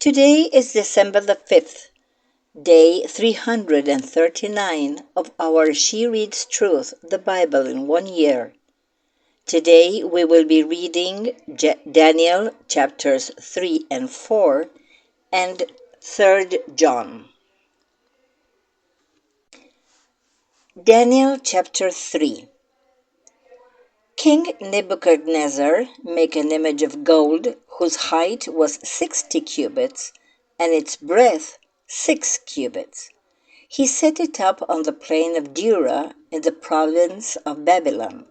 Today is December the 5th, day 339 of our She Reads Truth, the Bible in 1 year. Today we will be reading Daniel chapters 3 and 4 and 3 John. Daniel chapter 3. King Nebuchadnezzar made an image of gold whose height was 60 cubits and its breadth 6 cubits. He set it up on the plain of Dura in the province of Babylon.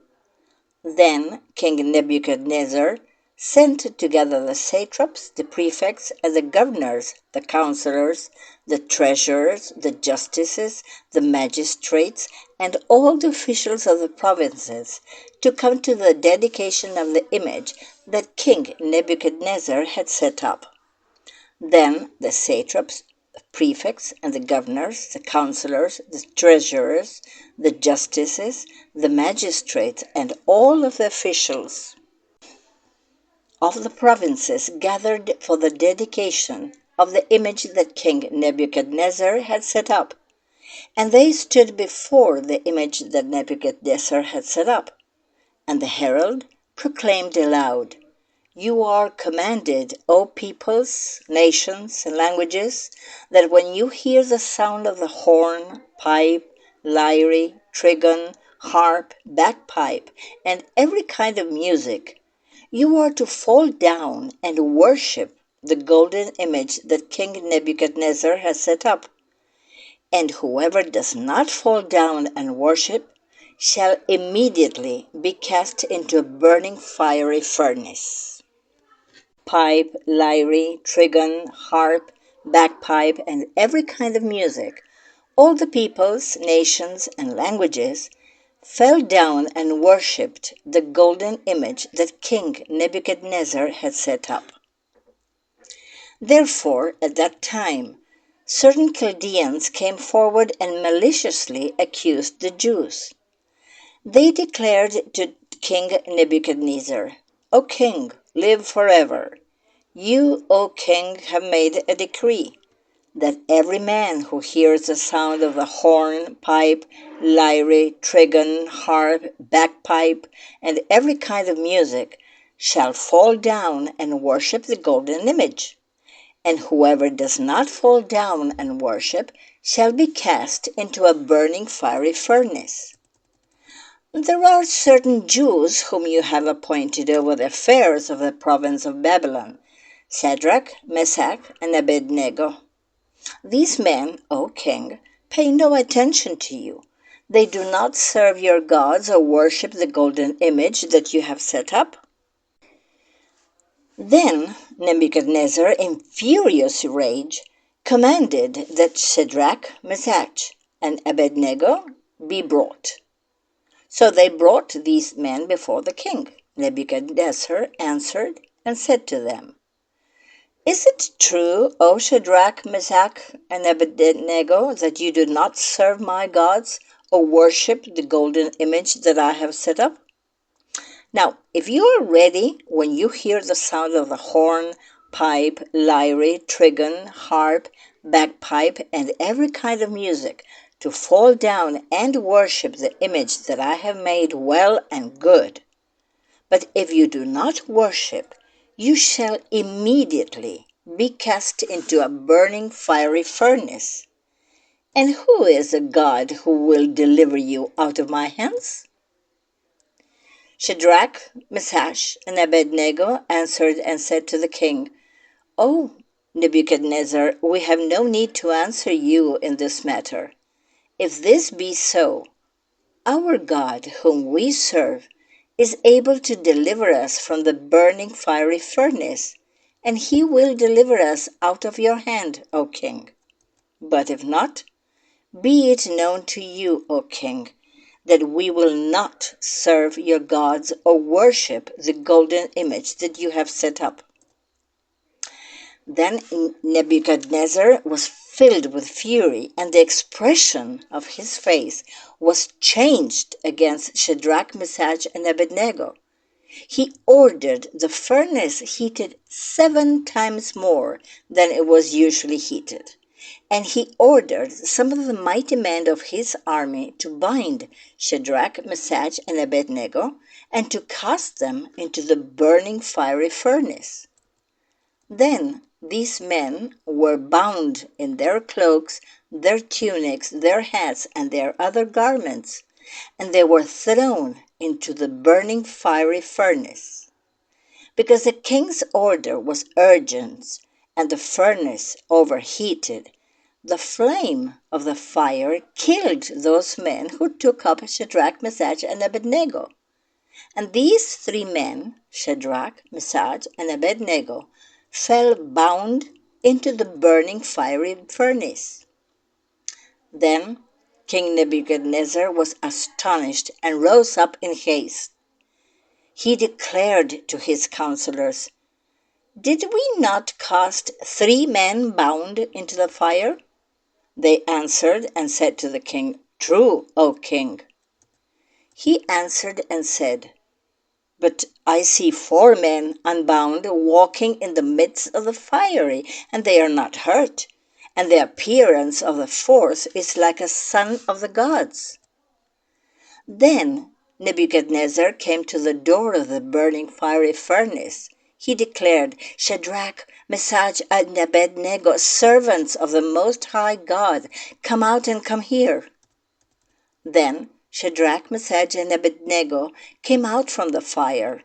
Then King Nebuchadnezzar sent together the satraps, the prefects, and the governors, the counselors, the treasurers, the justices, the magistrates, and all the officials of the provinces to come to the dedication of the image that King Nebuchadnezzar had set up. Then the satraps, the prefects, and the governors, the counselors, the treasurers, the justices, the magistrates, and all of the officials of the provinces gathered for the dedication of the image that King Nebuchadnezzar had set up. And they stood before the image that Nebuchadnezzar had set up. And the herald proclaimed aloud, "You are commanded, O peoples, nations, and languages, that when you hear the sound of the horn, pipe, lyre, trigon, harp, bagpipe, and every kind of music, you are to fall down and worship the golden image that King Nebuchadnezzar has set up. And whoever does not fall down and worship shall immediately be cast into a burning fiery furnace." Pipe, lyre, trigon, harp, bagpipe, and every kind of music, all the peoples, nations, and languages fell down and worshipped the golden image that King Nebuchadnezzar had set up. Therefore, at that time, certain Chaldeans came forward and maliciously accused the Jews. They declared to King Nebuchadnezzar, "O king, live forever. You, O king, have made a decree that every man who hears the sound of the horn, pipe, lyre, trigon, harp, bagpipe, and every kind of music shall fall down and worship the golden image. And whoever does not fall down and worship shall be cast into a burning fiery furnace. There are certain Jews whom you have appointed over the affairs of the province of Babylon, Shadrach, Meshach, and Abednego. These men, O king, pay no attention to you. They do not serve your gods or worship the golden image that you have set up." Then Nebuchadnezzar, in furious rage, commanded that Shadrach, Meshach, and Abednego be brought. So they brought these men before the king. Nebuchadnezzar answered and said to them, "Is it true, O Shadrach, Meshach, and Abednego, that you do not serve my gods or worship the golden image that I have set up? Now, if you are ready when you hear the sound of the horn, pipe, lyre, trigon, harp, bagpipe, and every kind of music, to fall down and worship the image that I have made, well and good. But if you do not worship, you shall immediately be cast into a burning fiery furnace. And who is a God who will deliver you out of my hands?" Shadrach, Meshach, and Abednego answered and said to the king, "O Nebuchadnezzar, we have no need to answer you in this matter. If this be so, our God, whom we serve, is able to deliver us from the burning fiery furnace, and he will deliver us out of your hand, O king. But if not, be it known to you, O king, that we will not serve your gods or worship the golden image that you have set up." Then Nebuchadnezzar was filled with fury, and the expression of his face was changed against Shadrach, Meshach, and Abednego. He ordered the furnace heated 7 times more than it was usually heated. And he ordered some of the mighty men of his army to bind Shadrach, Meshach, and Abednego, and to cast them into the burning fiery furnace. Then these men were bound in their cloaks, their tunics, their hats, and their other garments, and they were thrown into the burning fiery furnace. Because the king's order was urgent and the furnace overheated, the flame of the fire killed those men who took up Shadrach, Meshach, and Abednego. And these 3 men, Shadrach, Meshach, and Abednego, fell bound into the burning fiery furnace. Then King Nebuchadnezzar was astonished and rose up in haste. He declared to his counselors, "Did we not cast 3 men bound into the fire?" They answered and said to the king, "True, O king." He answered and said, "But I see 4 men unbound walking in the midst of the fire, and they are not hurt, and the appearance of the 4th is like a son of the gods." Then Nebuchadnezzar came to the door of the burning fiery furnace. He declared, "Shadrach, Meshach, and Abednego, servants of the Most High God, come out and come here." Then Shadrach, Meshach, and Abednego came out from the fire.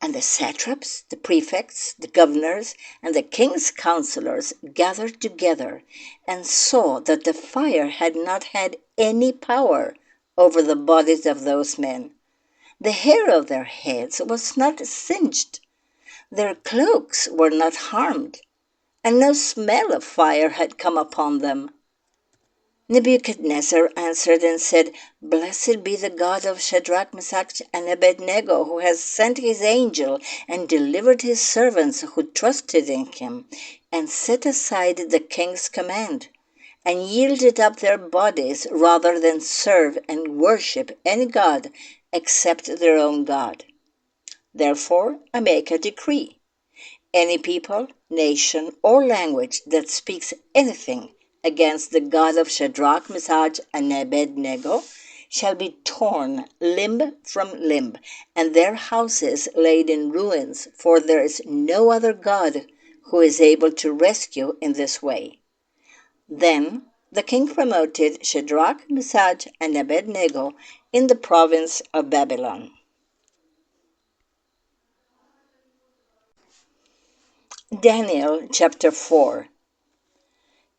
And the satraps, the prefects, the governors, and the king's counselors gathered together and saw that the fire had not had any power over the bodies of those men. The hair of their heads was not singed, their cloaks were not harmed, and no smell of fire had come upon them. Nebuchadnezzar answered and said, "Blessed be the God of Shadrach, Meshach, and Abednego, who has sent his angel and delivered his servants who trusted in him, and set aside the king's command, and yielded up their bodies rather than serve and worship any god except their own God. Therefore I make a decree. Any people, nation, or language that speaks anything against the God of Shadrach, Meshach, and Abednego shall be torn limb from limb, and their houses laid in ruins, for there is no other God who is able to rescue in this way." Then the king promoted Shadrach, Meshach, and Abednego in the province of Babylon. Daniel chapter 4.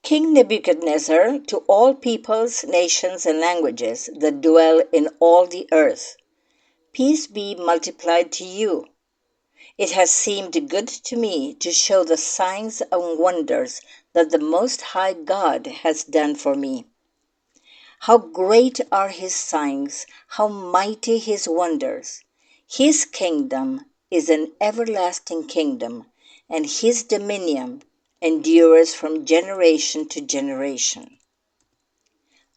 King Nebuchadnezzar, to all peoples, nations, and languages that dwell in all the earth, peace be multiplied to you. It has seemed good to me to show the signs and wonders that the Most High God has done for me. How great are his signs, how mighty his wonders! His kingdom is an everlasting kingdom, and his dominion endures from generation to generation.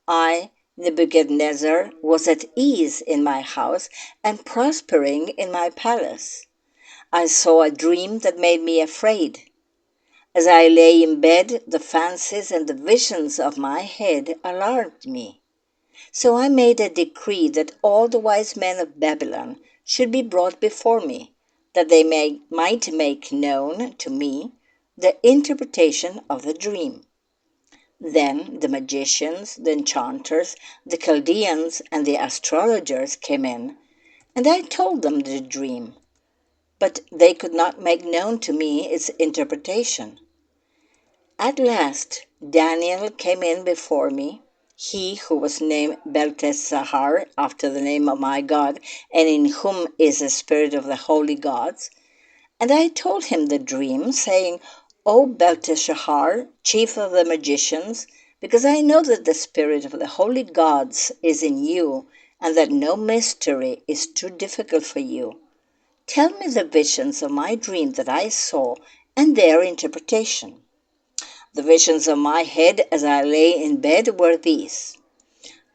I, Nebuchadnezzar, was at ease in my house and prospering in my palace. I saw a dream that made me afraid. As I lay in bed, the fancies and the visions of my head alarmed me. So I made a decree that all the wise men of Babylon should be brought before me, that they might make known to me the interpretation of the dream. Then the magicians, the enchanters, the Chaldeans, and the astrologers came in, and I told them the dream, but they could not make known to me its interpretation. At last Daniel came in before me, he who was named Belteshazzar, after the name of my God, and in whom is the spirit of the holy gods. And I told him the dream, saying, "O Belteshazzar, chief of the magicians, because I know that the spirit of the holy gods is in you, and that no mystery is too difficult for you, tell me the visions of my dream that I saw, and their interpretation." The visions of my head as I lay in bed were these.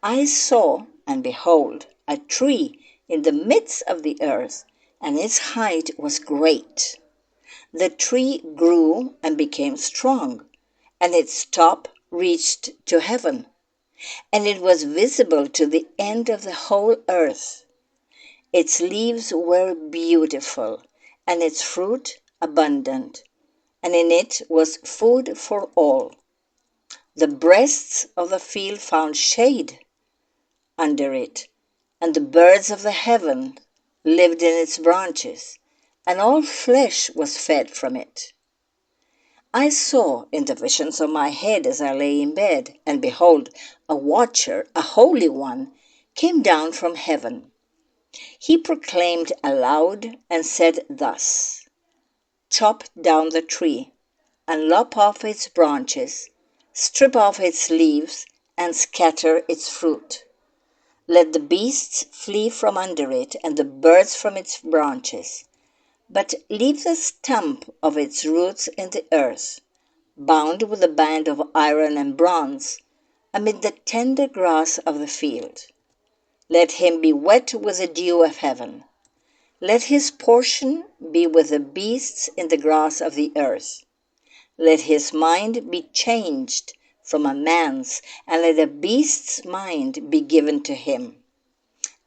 I saw, and behold, a tree in the midst of the earth, and its height was great. The tree grew and became strong, and its top reached to heaven, and it was visible to the end of the whole earth. Its leaves were beautiful, and its fruit abundant, and in it was food for all. The beasts of the field found shade under it, and the birds of the heaven lived in its branches, and all flesh was fed from it. I saw in the visions of my head as I lay in bed, and behold, a watcher, a holy one, came down from heaven. He proclaimed aloud and said thus, "Chop down the tree, and lop off its branches, strip off its leaves, and scatter its fruit. Let the beasts flee from under it, and the birds from its branches, but leave the stump of its roots in the earth, bound with a band of iron and bronze, amid the tender grass of the field. Let him be wet with the dew of heaven. Let his portion be with the beasts in the grass of the earth. Let his mind be changed from a man's, and let a beast's mind be given to him.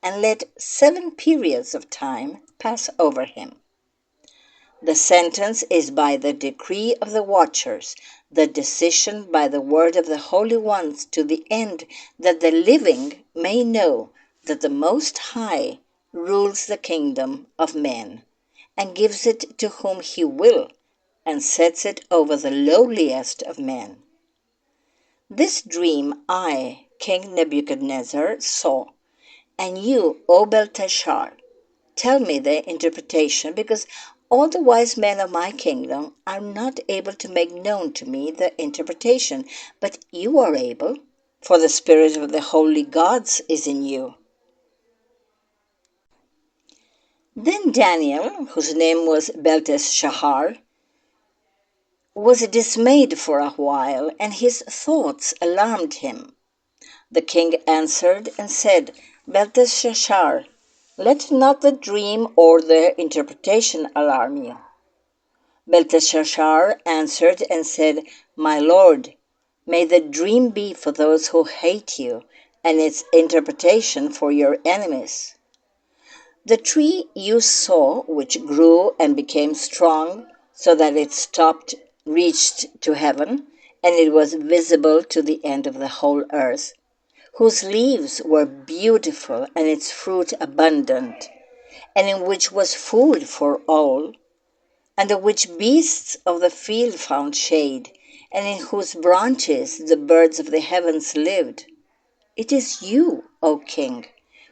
And let 7 periods of time pass over him. The sentence is by the decree of the watchers, the decision by the word of the holy ones, to the end that the living may know that the Most High rules the kingdom of men, and gives it to whom he will, and sets it over the lowliest of men. This dream I, King Nebuchadnezzar, saw, and you, O Belteshazzar, tell me the interpretation, because all the wise men of my kingdom are not able to make known to me the interpretation, but you are able, for the spirit of the holy gods is in you." Then Daniel, whose name was Belteshazzar, was dismayed for a while, and his thoughts alarmed him. The king answered and said, "Belteshazzar, let not the dream or the interpretation alarm you." Belteshazzar answered and said, "My lord, may the dream be for those who hate you, and its interpretation for your enemies. The tree you saw, which grew and became strong, so that its top reached to heaven, and it was visible to the end of the whole earth, whose leaves were beautiful and its fruit abundant, and in which was food for all, under which beasts of the field found shade, and in whose branches the birds of the heavens lived. It is you, O king,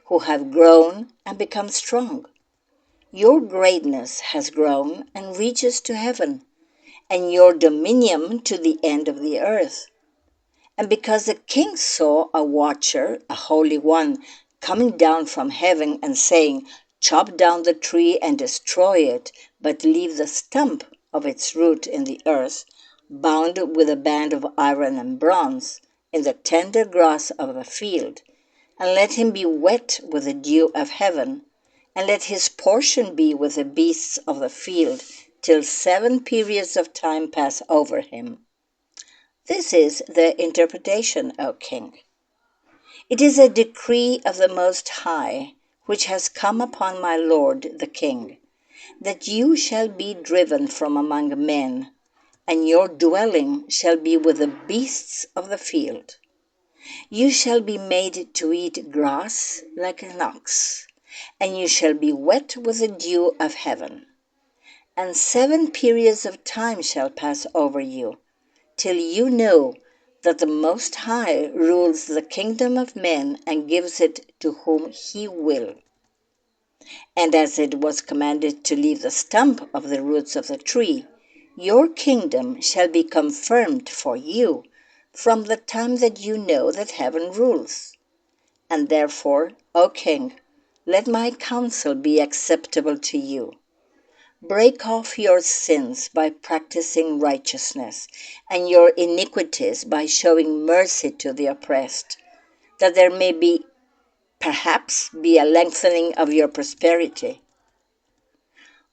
who have grown and become strong. Your greatness has grown and reaches to heaven, and your dominion to the end of the earth. And because the king saw a watcher, a holy one, coming down from heaven and saying, "Chop down the tree and destroy it, but leave the stump of its root in the earth, bound with a band of iron and bronze, in the tender grass of the field, and let him be wet with the dew of heaven, and let his portion be with the beasts of the field, till 7 periods of time pass over him." This is the interpretation, O king. It is a decree of the Most High, which has come upon my lord the king, that you shall be driven from among men, and your dwelling shall be with the beasts of the field. You shall be made to eat grass like an ox, and you shall be wet with the dew of heaven. And 7 periods of time shall pass over you, till you know that the Most High rules the kingdom of men and gives it to whom he will. And as it was commanded to leave the stump of the roots of the tree, your kingdom shall be confirmed for you from the time that you know that heaven rules. And therefore, O king, let my counsel be acceptable to you. Break off your sins by practicing righteousness, and your iniquities by showing mercy to the oppressed, that there may perhaps be a lengthening of your prosperity.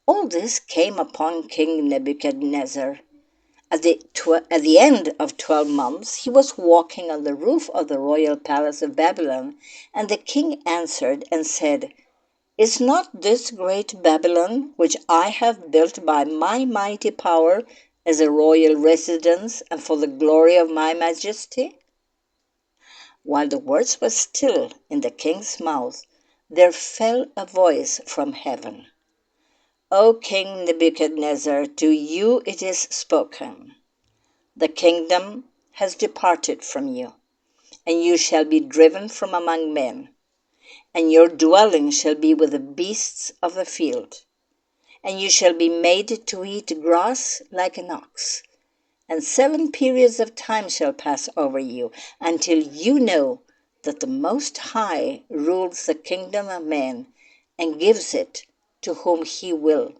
All this came upon King Nebuchadnezzar. At the end of 12 months, he was walking on the roof of the royal palace of Babylon, and the king answered and said, "Is not this great Babylon, which I have built by my mighty power, as a royal residence and for the glory of my majesty?" While the words were still in the king's mouth, there fell a voice from heaven. "O King Nebuchadnezzar, to you it is spoken. The kingdom has departed from you, and you shall be driven from among men, and your dwelling shall be with the beasts of the field, and you shall be made to eat grass like an ox. And 7 periods of time shall pass over you, until you know that the Most High rules the kingdom of men and gives it to whom he will."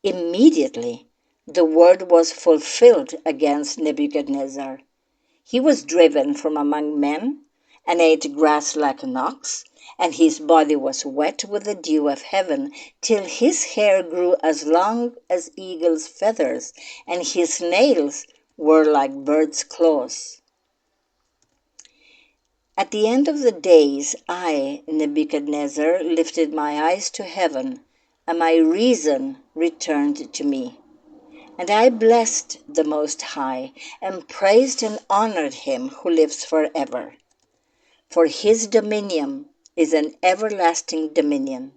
Immediately the word was fulfilled against Nebuchadnezzar. He was driven from among men, and ate grass like an ox, and his body was wet with the dew of heaven, till his hair grew as long as eagle's feathers, and his nails were like birds' claws. At the end of the days, I, Nebuchadnezzar, lifted my eyes to heaven, and my reason returned to me. And I blessed the Most High, and praised and honored him who lives forever. For his dominion is an everlasting dominion,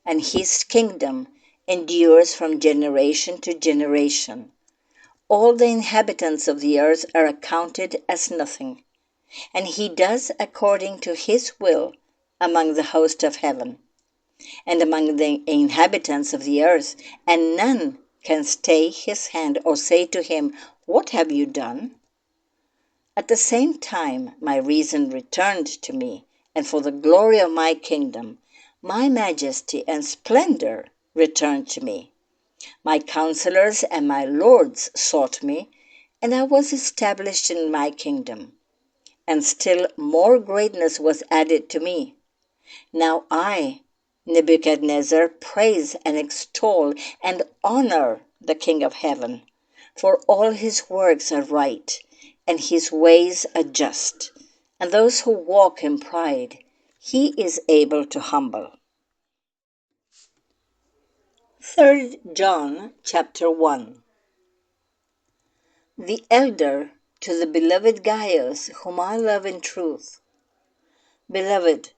and his kingdom endures from generation to generation. All the inhabitants of the earth are accounted as nothing, and he does according to his will among the host of heaven and among the inhabitants of the earth, and none can stay his hand or say to him, "What have you done?" At the same time my reason returned to me, and for the glory of my kingdom, my majesty and splendor returned to me. My counselors and my lords sought me, and I was established in my kingdom, and still more greatness was added to me. Now I, Nebuchadnezzar, praise and extol and honor the King of heaven, for all his works are right, and his ways are just, and those who walk in pride he is able to humble. 3 John chapter 1. The elder to the beloved Gaius, whom I love in truth. Beloved,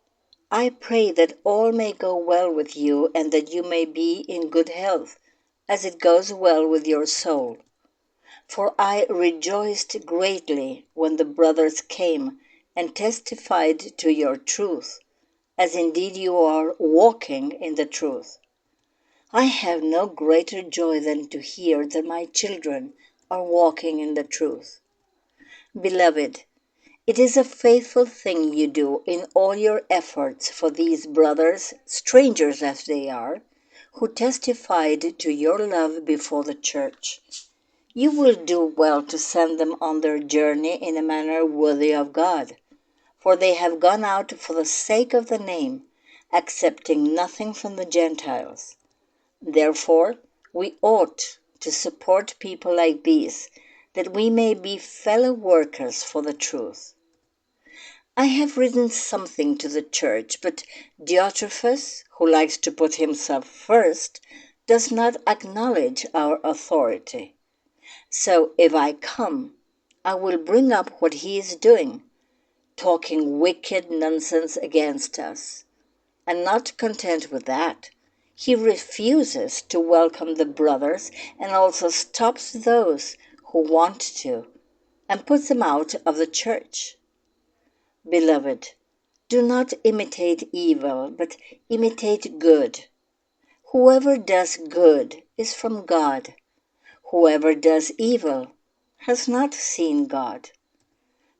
I pray that all may go well with you, and that you may be in good health, as it goes well with your soul. For I rejoiced greatly when the brothers came and testified to your truth, as indeed you are walking in the truth. I have no greater joy than to hear that my children are walking in the truth. Beloved, it is a faithful thing you do in all your efforts for these brothers, strangers as they are, who testified to your love before the church. You will do well to send them on their journey in a manner worthy of God, for they have gone out for the sake of the name, accepting nothing from the Gentiles. Therefore, we ought to support people like these, that we may be fellow workers for the truth. I have written something to the church, but Diotrephes, who likes to put himself first, does not acknowledge our authority. So if I come, I will bring up what he is doing, talking wicked nonsense against us. And not content with that, he refuses to welcome the brothers and also stops those who want to and puts them out of the church. Beloved, do not imitate evil, but imitate good. Whoever does good is from God. Whoever does evil has not seen God.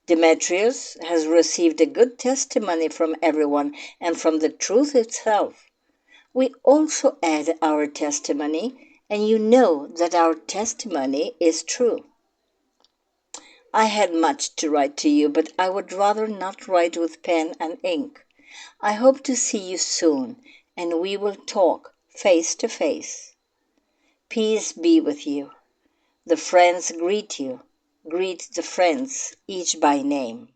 Demetrius has received a good testimony from everyone and from the truth itself. We also add our testimony, and you know that our testimony is true. I had much to write to you, but I would rather not write with pen and ink. I hope to see you soon, and we will talk face to face. Peace be with you. The friends greet you. Greet the friends, each by name.